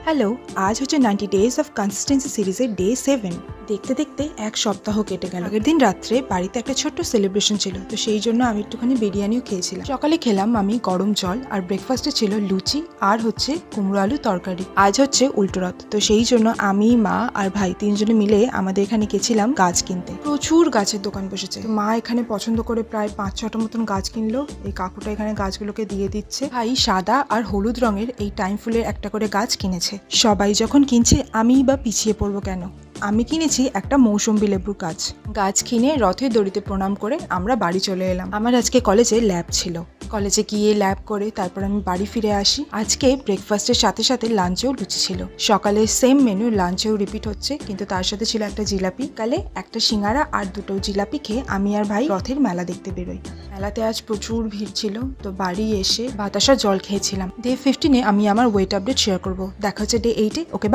Hello, আজ হচ্ছে 90 days of consistency সিরিজের ডে 7। দেখতে দেখতে এক সপ্তাহ কেটে গেল। আগের দিন রাত্রে বাড়িতে একটা ছোট্ট সেলিব্রেশন ছিল, তো সেই জন্য আমি একটুখানি বিরিয়ানিও খেয়েছিলাম। সকালে খেলাম আমি গরম জল, আর ব্রেকফাস্টে ছিল লুচি আর হচ্ছে কুমড়ো আলু তরকারি। আজ হচ্ছে উল্টো রথ, তো সেই জন্য আমি, মা আর ভাই তিনজনে মিলে আমাদের এখানে গেছিলাম গাছ কিনতে। প্রচুর গাছের দোকান বসেছে, তো মা এখানে পছন্দ করে প্রায় 5-6টা মতন গাছ কিনলো। এই কাকুটা এখানে গাছগুলোকে দিয়ে দিচ্ছে। ভাই সাদা আর হলুদ রঙের এই টাইম ফুলের একটা করে গাছ কিনেছে। সবাই যখন কিনছে আমি বা পিছিয়ে পড়বো কেন? আমি কিনেছি একটা মৌসুম্বি লেবুর গাছ কিনে রথের দড়িতে প্রণাম করে আমরা বাড়ি চলে এলাম। আমার আজকে কলেজে ল্যাব ছিল, কলেজে গিয়ে ল্যাব করে তারপর আমি বাড়ি ফিরে আসি। আজকে ব্রেকফাস্টের সাথে সাথে লাঞ্চেও লুচি ছিল। সকালে সেম মেনু লাঞ্চেও রিপিট হচ্ছে, কিন্তু তার সাথে ছিল একটা জিলাপি। কালে একটা সিঙ্গারা আর দুটো জিলাপি খেয়ে আমি আর ভাই রথের মেলা দেখতে বেরোই। মেলাতে আজ প্রচুর ভিড় ছিল, তো বাড়ি এসে বাতাসা জল খেয়েছিলাম। ডে 15-এ আমি আমার ওয়েট আপডেট শেয়ার করবো। দেখা হচ্ছে ডে 8-এ। Okay, by.